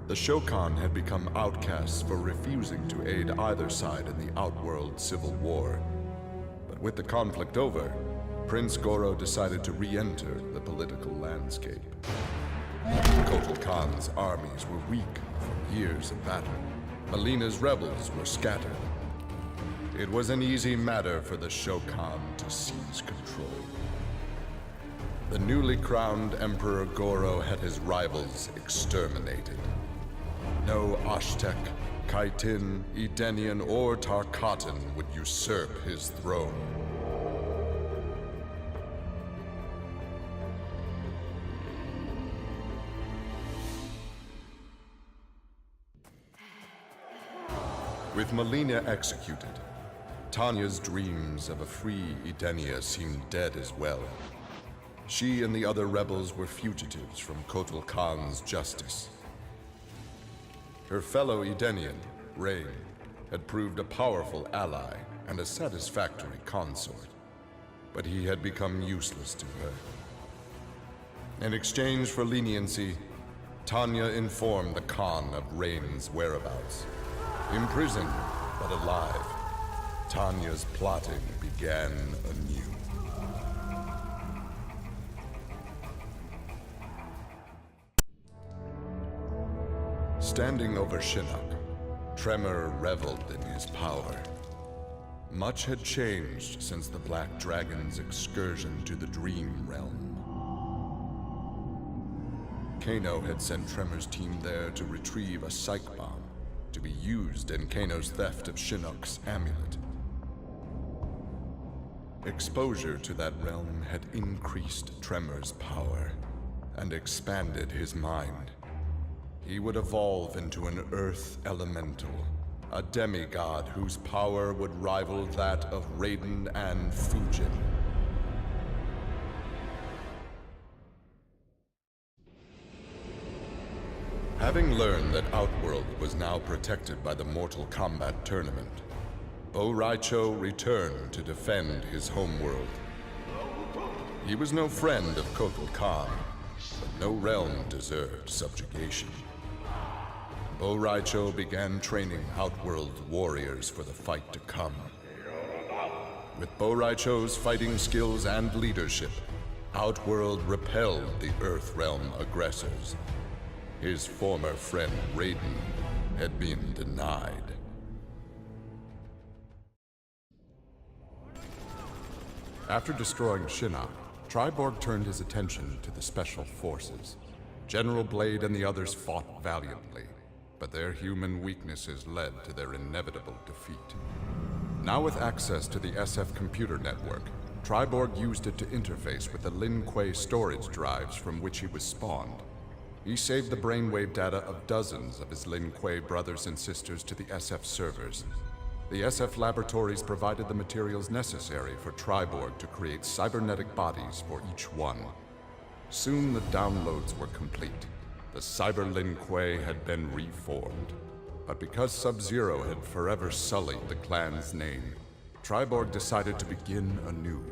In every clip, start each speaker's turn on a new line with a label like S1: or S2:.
S1: The Shokan had become outcasts for refusing to aid either side in the Outworld civil war. But with the conflict over, Prince Goro decided to re-enter the political landscape. Kotal Khan's armies were weak from years of battle. Melina's rebels were scattered. It was an easy matter for the Shokan to seize control. The newly crowned Emperor Goro had his rivals exterminated. No Ashtek, Kaitin, Edenian, or Tarkatan would usurp his throne. With Melina executed, Tanya's dreams of a free Edenia seemed dead as well. She and the other rebels were fugitives from Kotal Khan's justice. Her fellow Edenian, Rain, had proved a powerful ally and a satisfactory consort, but he had become useless to her. In exchange for leniency, Tanya informed the Khan of Rain's whereabouts. Imprisoned, but alive, Tanya's plotting began anew. Standing over Shinnok, Tremor reveled in his power. Much had changed since the Black Dragon's excursion to the Dream Realm. Kano had sent Tremor's team there to retrieve a psych bomb to be used in Kano's theft of Shinnok's amulet. Exposure to that realm had increased Tremor's power and expanded his mind. He would evolve into an earth elemental, a demigod whose power would rival that of Raiden and Fujin. Having learned that Outworld was now protected by the Mortal Kombat tournament, Bo Raicho returned to defend his homeworld. He was no friend of Kotal Khan, but no realm deserved subjugation. Bo Raicho began training Outworld warriors for the fight to come. With Bo Raicho's fighting skills and leadership, Outworld repelled the Earthrealm aggressors. His former friend Raiden had been denied. After destroying Shinnok, Triborg turned his attention to the Special Forces. General Blade and the others fought valiantly, but their human weaknesses led to their inevitable defeat. Now with access to the SF computer network, Triborg used it to interface with the Lin Kuei storage drives from which he was spawned. He saved the brainwave data of dozens of his Lin Kuei brothers and sisters to the SF servers. The SF laboratories provided the materials necessary for Triborg to create cybernetic bodies for each one. Soon the downloads were complete. The Cyber Lin Kuei had been reformed. But because Sub-Zero had forever sullied the clan's name, Triborg decided to begin anew.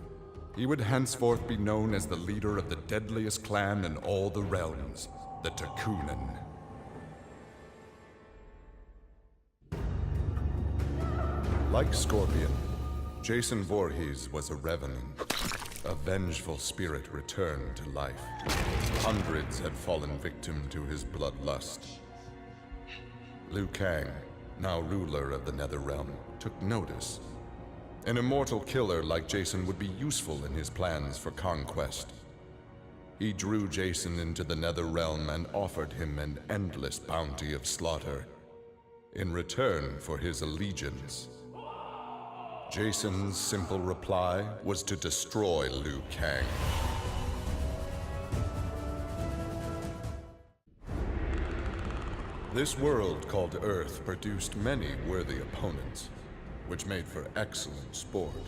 S1: He would henceforth be known as the leader of the deadliest clan in all the realms, the Takunin. Like Scorpion, Jason Voorhees was a revenant. A vengeful spirit returned to life. Hundreds had fallen victim to his bloodlust. Liu Kang, now ruler of the Netherrealm, took notice. An immortal killer like Jason would be useful in his plans for conquest. He drew Jason into the Netherrealm and offered him an endless bounty of slaughter in return for his allegiance. Jason's simple reply was to destroy Liu Kang. This world called Earth produced many worthy opponents, which made for excellent sport.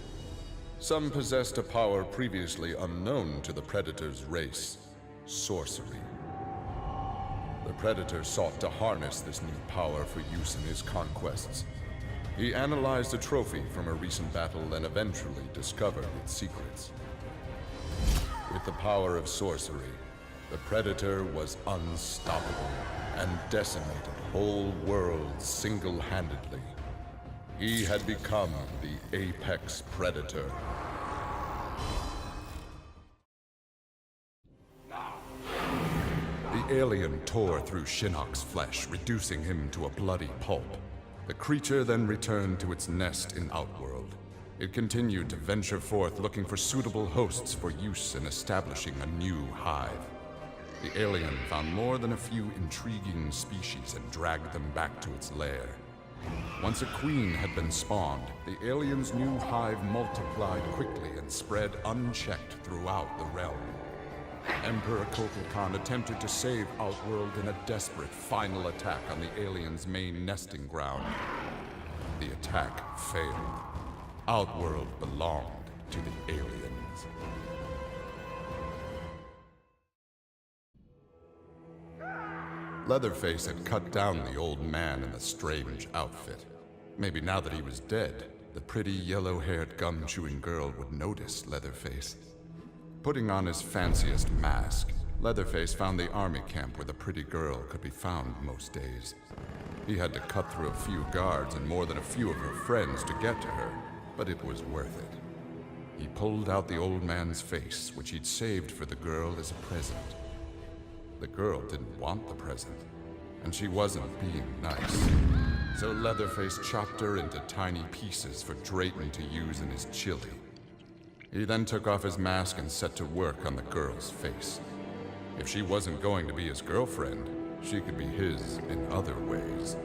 S1: Some possessed a power previously unknown to the Predator's race, sorcery. The Predator sought to harness this new power for use in his conquests. He analyzed a trophy from a recent battle and eventually discovered its secrets. With the power of sorcery, The Predator was unstoppable and decimated whole worlds single-handedly. He had become the apex predator. The alien tore through Shinnok's flesh, reducing him to a bloody pulp. The creature then returned to its nest in Outworld. It continued to venture forth looking for suitable hosts for use in establishing a new hive. The alien found more than a few intriguing species and dragged them back to its lair. Once a queen had been spawned, the alien's new hive multiplied quickly and spread unchecked throughout the realm. Emperor Kukulkan attempted to save Outworld in a desperate final attack on the alien's main nesting ground. The attack failed. Outworld belonged to the aliens. Leatherface had cut down the old man in the strange outfit. Maybe now that he was dead, the pretty yellow-haired gum-chewing girl would notice Leatherface. Putting on his fanciest mask, Leatherface found the army camp where the pretty girl could be found most days. He had to cut through a few guards and more than a few of her friends to get to her, but it was worth it. He pulled out the old man's face, which he'd saved for the girl as a present. The girl didn't want the present, and she wasn't being nice. So Leatherface chopped her into tiny pieces for Drayton to use in his chili. He then took off his mask and set to work on the girl's face. If she wasn't going to be his girlfriend, she could be his in other ways.